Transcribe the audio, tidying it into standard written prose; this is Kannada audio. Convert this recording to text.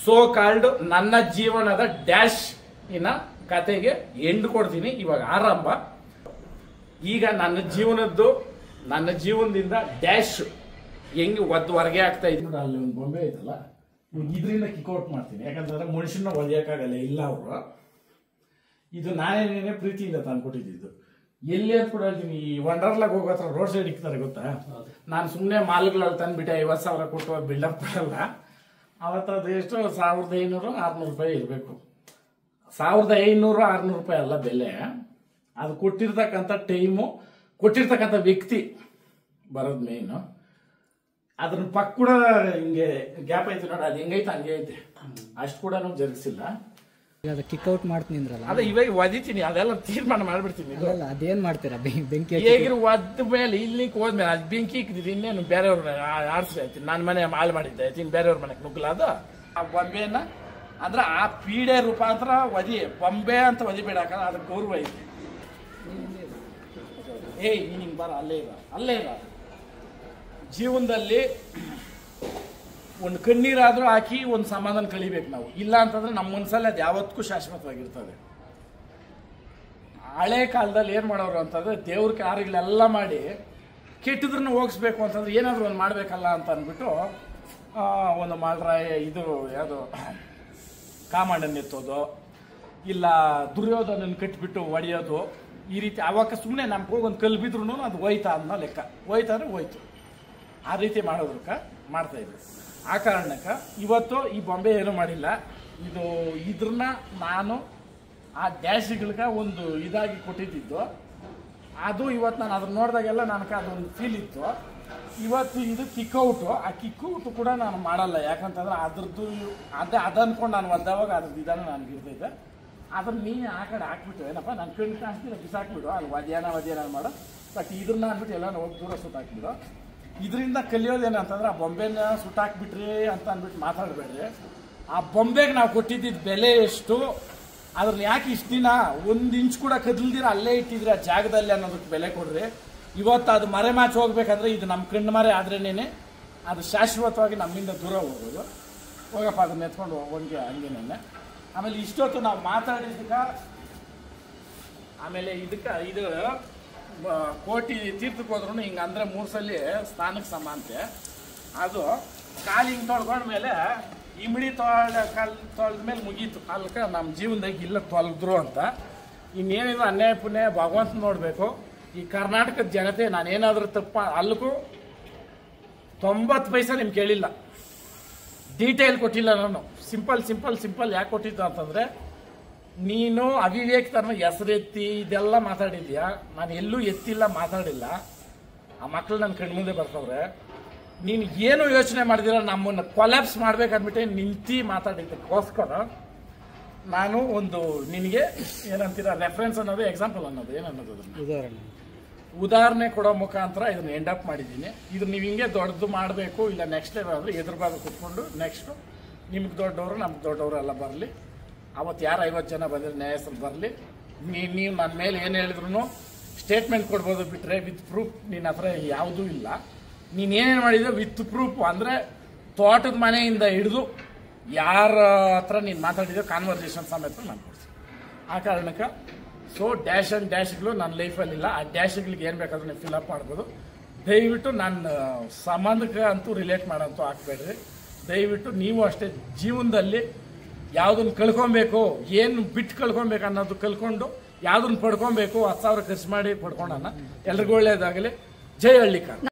ಸೋ ಕಾಲ್ಡ್ ನನ್ನ ಜೀವನದ ಡ್ಯಾಶ್ ಇನ್ನ ಕತೆಗೆ ಎಂಡ್ ಕೊಡ್ತೀನಿ. ಇವಾಗ ಆರಂಭ. ಈಗ ನನ್ನ ಜೀವನದಿಂದ ಡ್ಯಾಶ್ ಹೆಂಗೆ ಹೊರಗೆ ಆಗ್ತಾ ಇದ್ ಅಲ್ಲಿ ಒಂದು ಬೊಂಬೆ ಐತಲ್ಲ, ಇದರಿಂದ ಕಿಕ್ಔಟ್ ಮಾಡ್ತೀನಿ. ಯಾಕಂತಂದ್ರೆ ಮನುಷ್ಯನ ಹೊಲಿಯಕ್ಕಾಗಲ್ಲ ಇಲ್ಲ ಅವರು. ಇದು ನಾನೇನೇನೆ ಪ್ರೀತಿಯಿಂದ ತಂದ್ಕೊಟ್ಟಿದ್ದು. ಎಲ್ಲಿ ಅಂತ ಕೂಡ ಹೇಳ್ತೀನಿ, ಈ ವಂಡರ್ಲಾಗ್ ಹೋಗೋ ಹತ್ರ ರೋಡ್ ಸೈಡ್ ಇಕ್ತಾರೆ ಗೊತ್ತಾ. ನಾನು ಸುಮ್ಮನೆ ಮಾಲ್ಗಳಲ್ಲಿ ತಂದ್ಬಿಟ್ಟೆ 50,000 ಕೊಟ್ಟು ಬಿಲ್ಡಪ್ ಕೊಡಲ್ಲ. ಅವತ್ತದು ಎಷ್ಟು 1500-600 ರೂಪಾಯಿ ಇರಬೇಕು. 1500-600 ರೂಪಾಯಿ ಅಲ್ಲ ಬೆಲೆ. ಅದು ಕೊಟ್ಟಿರ್ತಕ್ಕಂಥ ಟೈಮು, ಕೊಟ್ಟಿರ್ತಕ್ಕಂಥ ವ್ಯಕ್ತಿ ಬರೋದು ಮೇಯ್ನು. ಅದ್ರ ಪಕ್ಕ ಕೂಡ ಹಿಂಗೆ ಗ್ಯಾಪ್ ಐತೆ ನೋಡಿ, ಅದು ಹೆಂಗೈತೆ ಹಂಗೆ ಐತೆ. ಅಷ್ಟು ಕೂಡ ಜರುಗಿಸಿಲ್ಲ. ಕಿಕ್ಔಟ್ ಮಾಡ್ತೀನಿ ಅಂದ್ರಲ್ಲ, ಅದೇ ಇವಾಗ ಒದಿತೀನಿ, ಅದೆಲ್ಲ ತೀರ್ಮಾನ ಮಾಡ್ಬಿಡ್ತೀನಿ. ಅದೇನ್ ಮಾಡ್ತೀರಾ? ಬೆಂಕಿ ಹೇಗಿರು ಒದ್ದ ಮೇಲೆ ಇಲ್ಲಿ ಹೋದ್ಮೇಲೆ ಅದು ಬೆಂಕಿ ಇಕ್ಕಿದ್ರೆ ಇನ್ನೇನು ಬೇರೆಯವ್ರ ಆರಿಸಿ ಆಯ್ತೀನಿ. ನನ್ನ ಮನೆ ಹಾಳು ಮಾಡಿದ್ದೆ ಆಯ್ತು, ಇನ್ನು ಬೇರೆಯವ್ರ ಮನೆಗೆ ನುಗ್ಗಲ್ಲ. ಅದು ಆ ಬೊಂಬೆನ ಅಂದ್ರೆ ಆ ಪೀಡೆ ರೂಪಾಂತರ ಬೊಂಬೆ ಅಂತ ಒದಿಬೇಡ, ಅದ್ರ ಗೌರವ ಐತೆ. ಏಯ್ ನೀನು ಬರ, ಅಲ್ಲೇ ಇಲ್ಲ. ಜೀವನದಲ್ಲಿ ಒಂದು ಕಣ್ಣೀರಾದ್ರೂ ಹಾಕಿ ಒಂದು ಸಮಾಧಾನ ಕಳಿಬೇಕು ನಾವು. ಇಲ್ಲ ಅಂತಂದ್ರೆ ನಮ್ಮ ಮನಸ್ಸಲ್ಲಿ ಅದು ಯಾವತ್ತಿಗೂ ಶಾಶ್ವತವಾಗಿರ್ತದೆ. ಹಳೆ ಕಾಲದಲ್ಲಿ ಏನ್ ಮಾಡೋರು ಅಂತಂದ್ರೆ ದೇವ್ರ ಕಾರ್ಯಗಳೆಲ್ಲ ಮಾಡಿ ಕೆಟ್ಟದ್ರನ್ನ ಹೋಗಿಸ್ಬೇಕು ಅಂತಂದ್ರೆ ಏನಾದ್ರು ಒಂದು ಮಾಡ್ಬೇಕಲ್ಲ ಅಂತ ಅಂದ್ಬಿಟ್ಟು ಒಂದು ಮಾಡ್ರಾಯ ಇದು ಯಾವುದು ಕಾಮಣ್ಣನ ಎತ್ತೋದು, ಇಲ್ಲ ದುರ್ಯೋಧನನ ಕಟ್ಬಿಟ್ಟು ಹೊಡೆಯೋದು, ಈ ರೀತಿ. ಅವಾಗ ಸುಮ್ಮನೆ ನಮ್ಗೆ ಹೋಗಿ ಒಂದು ಕಲ್ಲು ಬಿದ್ರು ಅದು ಹೋಯ್ತಾ ಅನ್ನೋ ಲೆಕ್ಕ. ಹೋಯ್ತಾ ಅಂದ್ರೆ ಹೋಯ್ತು, ಆ ರೀತಿ ಮಾಡೋದಕ್ಕೆ ಮಾಡ್ತಾ ಇದ್ರು. ಆ ಕಾರಣಕ್ಕೆ ಇವತ್ತು ಈ ಬೊಂಬೆ ಏನೂ ಮಾಡಿಲ್ಲ. ಇದ್ರನ್ನ ನಾನು ಆ ಡ್ಯಾಶ್ಗಳಿಗೆ ಒಂದು ಇದಾಗಿ ಕೊಟ್ಟಿದ್ದು. ಅದು ಇವತ್ತು ನಾನು ಅದನ್ನ ನೋಡಿದಾಗೆಲ್ಲ ನನಗೆ ಅದೊಂದು ಫೀಲ್ ಇತ್ತು. ಇವತ್ತು ಇದು ಕಿಕ್ಔಟು. ಆ ಕಿಕ್ಔಟು ಕೂಡ ನಾನು ಮಾಡಲ್ಲ. ಯಾಕಂತಂದ್ರೆ ಅದ್ರದ್ದು ಅದನ್ಕೊಂಡು ನಾನು ಒದ್ದಾವಾಗ ಅದ್ರದ್ದು ಇದನ್ನು ನನಗೆ ಇರ್ತೈತೆ. ಅದನ್ನ ನೀನು ಆ ಕಡೆ ಹಾಕ್ಬಿಟ್ಟು ಏನಪ್ಪ ನಾನು ಕಣ್ಣು ಕಾಣಿಸ್ತೀನಿ ಬಿಸಾಕ್ಬಿಡು, ಅಲ್ಲಿ ವದ್ಯಾನ ಮಾಡೋ. ಬಟ್ ಇದನ್ನ ಅಂದ್ಬಿಟ್ಟು ಎಲ್ಲ ಹೋಗಿ ದೂರ ಸುತ್ತಾಕ್ಬಿಡು. ಇದರಿಂದ ಕಲಿಯೋದೇನಂತಂದ್ರೆ ಆ ಬೊಂಬೆನ ಸುಟ್ಟಾಕ್ಬಿಟ್ರಿ ಅಂತ ಅಂದ್ಬಿಟ್ಟು ಮಾತಾಡಬೇಡ್ರಿ. ಆ ಬೊಂಬೆಗೆ ನಾವು ಕೊಟ್ಟಿದ್ದ ಬೆಲೆ ಎಷ್ಟು, ಅದ್ರನ್ನ ಯಾಕೆ ಇಷ್ಟು ದಿನ 1 ಇಂಚ್ ಕೂಡ ಕದಲ್ದಿರ ಅಲ್ಲೇ ಇಟ್ಟಿದ್ರಿ ಆ ಜಾಗದಲ್ಲಿ ಅನ್ನೋದಕ್ಕೆ ಬೆಲೆ ಕೊಡ್ರಿ. ಇವತ್ತು ಅದು ಮರೆಮಾಚಿ ಹೋಗ್ಬೇಕಂದ್ರೆ ಇದು ನಮ್ಮ ಕಣ್ಣು ಮರೆ ಆದ್ರೇನೆ ಅದು ಶಾಶ್ವತವಾಗಿ ನಮ್ಮಿಂದ ದೂರ ಹೋಗೋದು. ಹೋಗಪ್ಪ ಅದನ್ನ ಎತ್ಕೊಂಡು ಹೋಗೋಂಗೆ ಹಂಗೇನೆ. ಆಮೇಲೆ ಇಷ್ಟೊತ್ತು ನಾವು ಮಾತಾಡಿದ್ದಕ್ಕೆ, ಆಮೇಲೆ ಇದು ಕೋಟಿ ತೀರ್ಥಕ್ಕೆ ಹೋದ್ರು ಹಿಂಗೆ ಅಂದ್ರೆ 3 ಸಲ ಸ್ಥಾನಕ್ಕೆ ಸಮ ಅಂತೆ. ಅದು ಕಾಲು ಹಿಂಗೆ ತೊಳ್ಕೊಂಡ್ಮೇಲೆ ಇಮಿಡಿ ತೊಳೆದ ಮೇಲೆ ಮುಗೀತು. ಅಲ್ಕ ನಮ್ಮ ಜೀವನದಾಗ ಇಲ್ಲ ತೊಳೆದ್ರು ಅಂತ. ಇನ್ನೇನಿದ್ರು ಅನ್ಯಾಯ ಪುಣ್ಯ ಭಗವಂತ ನೋಡಬೇಕು. ಈ ಕರ್ನಾಟಕದ ಜನತೆ ನಾನೇನಾದ್ರೂ ತಪ್ಪ ಅಲ್ಗೂ 90 ಪೈಸೆ ನಿಮ್ಗೆ ಕೇಳಿಲ್ಲ, ಡೀಟೇಲ್ ಕೊಟ್ಟಿಲ್ಲ. ನಾನು ಸಿಂಪಲ್ ಯಾಕೆ ಕೊಟ್ಟಿದ್ದು ಅಂತಂದ್ರೆ, ನೀನು ಅವಿವೇಕ ತರನ ಹೆಸರೆತ್ತಿ ಇದೆಲ್ಲ ಮಾತಾಡಿದ್ಯಾ. ನಾನು ಎಲ್ಲೂ ಎತ್ತಿಲ್ಲ, ಮಾತಾಡಿಲ್ಲ. ಆ ಮಕ್ಕಳು ನನ್ನ ಕಣ್ಮುಂದೆ ಬರ್ತವ್ರೆ. ನೀನು ಏನು ಯೋಚನೆ ಮಾಡಿದಿರ ನಮ್ಮನ್ನು ಕೊಲ್ಯಾಪ್ಸ್ ಮಾಡ್ಬೇಕಂದ್ಬಿಟ್ಟೆ ನಿಂತು ಮಾತಾಡಿದ್ದಕ್ಕೋಸ್ಕರ ನಾನು ಒಂದು ನಿನಗೆ ಏನಂತೀರ ರೆಫರೆನ್ಸ್ ಅನ್ನೋದು, ಎಕ್ಸಾಂಪಲ್ ಅನ್ನೋದು, ಏನನ್ನೋದು ಉದಾಹರಣೆ ಕೊಡೋ ಮುಖಾಂತರ ಇದನ್ನ ಎಂಡ್ ಅಪ್ ಮಾಡಿದ್ದೀನಿ. ಇದು ನೀವು ಹಿಂಗೆ ದೊಡ್ಡದು ಮಾಡಬೇಕು, ಇಲ್ಲ ನೆಕ್ಸ್ಟ್ ಲೆವೆಲ್ ಅಂದರೆ ಎದುರುಬಾರ್ದು ಕುತ್ಕೊಂಡು ನೆಕ್ಸ್ಟು ನಿಮ್ಗೆ ದೊಡ್ಡವರು ನಮ್ಗೆ ದೊಡ್ಡವರು ಎಲ್ಲ ಬರಲಿ. ಅವತ್ತು ಯಾರು 50 ಜನ ಬಂದರೆ ನ್ಯಾಯಸ್ಥರು ಬರಲಿ. ನೀವು ನನ್ನ ಮೇಲೆ ಏನು ಹೇಳಿದ್ರು ಸ್ಟೇಟ್ಮೆಂಟ್ ಕೊಡ್ಬೋದು, ಬಿಟ್ಟರೆ ವಿತ್ ಪ್ರೂಫ್ ನಿನ್ನ ಹತ್ರ ಯಾವುದೂ ಇಲ್ಲ. ನೀನೇನೇನು ಮಾಡಿದ್ರೆ ವಿತ್ ಪ್ರೂಫ್ ಅಂದರೆ ತೋಟದ ಮನೆಯಿಂದ ಹಿಡಿದು ಯಾರ ಹತ್ರ ನೀನು ಮಾತಾಡಿದ್ರೆ ಕಾನ್ವರ್ಸೇಷನ್ ಸಮೇತ ನಾನು ಕೊಡ್ತೀನಿ. ಆ ಕಾರಣಕ್ಕೆ ಡ್ಯಾಶ್ ಆ್ಯಂಡ್ ಡ್ಯಾಶ್ಗಳು ನನ್ನ ಲೈಫಲ್ಲಿಲ್ಲ. ಆ ಡ್ಯಾಶ್ಗಳಿಗೆ ಏನು ಬೇಕಾದ್ರೂ ನೀವು ಫಿಲಪ್ ಮಾಡ್ಬೋದು. ದಯವಿಟ್ಟು ನನ್ನ ಸಂಬಂಧಕ್ಕೆ ಅಂತೂ ರಿಲೇಟ್ ಮಾಡೋಂತೂ ಹಾಕ್ಬೇಡ್ರಿ. ದಯವಿಟ್ಟು ನೀವು ಅಷ್ಟೇ ಜೀವನದಲ್ಲಿ ಯಾವುದನ್ನು ಕಳ್ಕೊಬೇಕು, ಏನು ಬಿಟ್ಟು ಕಳ್ಕೊಬೇಕು ಅನ್ನೋದು ಕಲ್ಕೊಂಡು ಯಾವುದನ್ನು ಪಡ್ಕೊಬೇಕು, 10,000 ಖರ್ಚು ಮಾಡಿ ಪಡ್ಕೊಂಡನ್ನ. ಎಲ್ರಿಗೂ ಒಳ್ಳೇದಾಗಲಿ. ಜೈ ಹಳ್ಳಿಕಾರ.